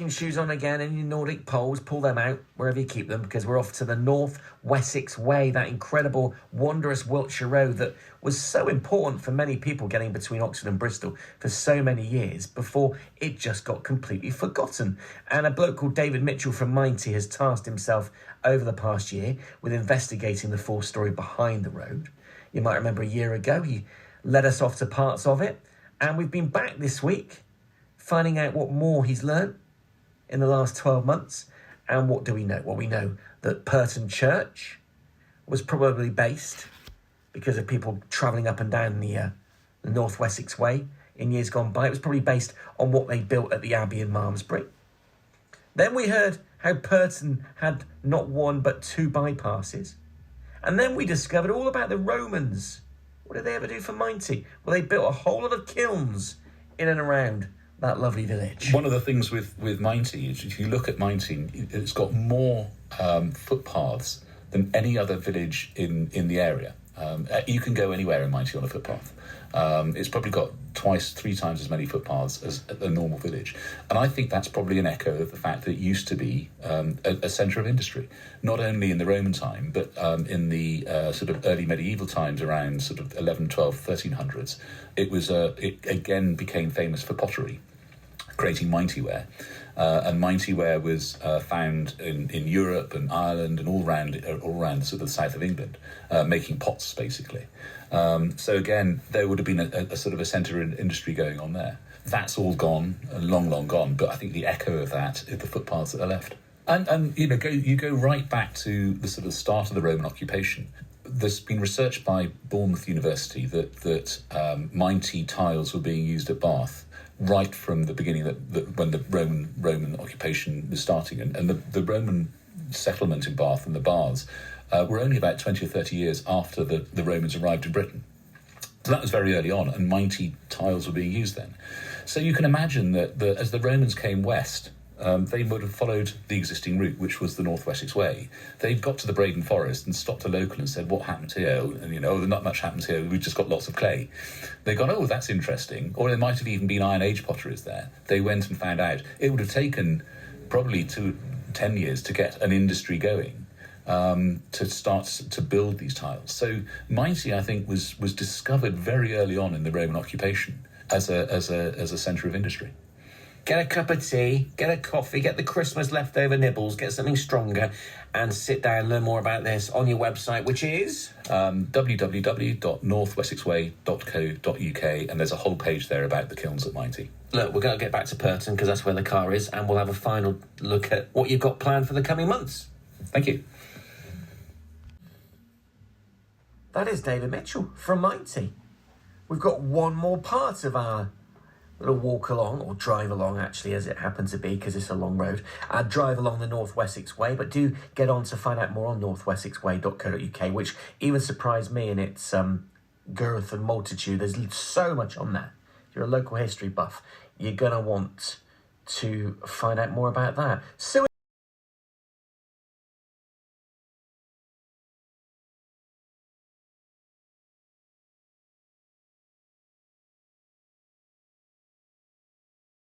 shoes on again and your Nordic poles, pull them out wherever you keep them, because we're off to the North Wessex Way, that incredible, wondrous Wiltshire Road that was so important for many people getting between Oxford and Bristol for so many years before it just got completely forgotten. And a bloke called David Mitchell from Minety has tasked himself over the past year with investigating the full story behind the road. You might remember a year ago he led us off to parts of it, and we've been back this week finding out what more he's learned in the last 12 months. And what do we know? Well, we know that Purton Church was probably based, because of people travelling up and down the North Wessex Way in years gone by, it was probably based on what they built at the Abbey in Malmesbury. Then we heard how Purton had not one but two bypasses. And then we discovered all about the Romans. What did they ever do for Minety? Well, they built a whole lot of kilns in and around that lovely village. One of the things with Minety is, if you look at Minety, it's got more footpaths than any other village in the area. You can go anywhere in Minety on a footpath. It's probably got 3 times as many footpaths as a normal village. And I think that's probably an echo of the fact that it used to be a centre of industry, not only in the Roman time, but in the sort of early medieval times around sort of 11, 12, 1300s. It again became famous for pottery, creating Minety ware. And Minety ware was found in Europe and Ireland and all around sort of the south of England, making pots, basically. So again, there would have been a sort of a centre in industry going on there. That's all gone, long, long gone. But I think the echo of that is the footpaths that are left. And you go right back to the sort of start of the Roman occupation. There's been research by Bournemouth University that Minety tiles were being used at Bath right from the beginning, that when the Roman occupation was starting, and the Roman settlement in Bath and the baths were only about 20 or 30 years after the Romans arrived in Britain. So that was very early on, and Minety tiles were being used then. So you can imagine that as the Romans came west, they would have followed the existing route, which was the North Wessex Way. They'd got to the Braden Forest and stopped a local and said, "What happened here?" And, not much happens here. We've just got lots of clay. They've gone, "Oh, that's interesting." Or there might have even been Iron Age potteries there. They went and found out. It would have taken probably 10 years to get an industry going, to start to build these tiles. So Minety, I think, was discovered very early on in the Roman occupation as a centre of industry. Get a cup of tea, get a coffee, get the Christmas leftover nibbles, get something stronger, and sit down and learn more about this on your website, which is www.northwessexway.co.uk, and there's a whole page there about the kilns at Minety. Look, we're going to get back to Purton because that's where the car is, and we'll have a final look at what you've got planned for the coming months. Thank you. That is David Mitchell from Minety. We've got one more part of our little walk along, or drive along actually, as it happens to be, because it's a long road. Drive along the North Wessex Way, but do get on to find out more on northwessexway.co.uk, which even surprised me in its girth and multitude. There's so much on there. If you're a local history buff, you're going to want to find out more about that. So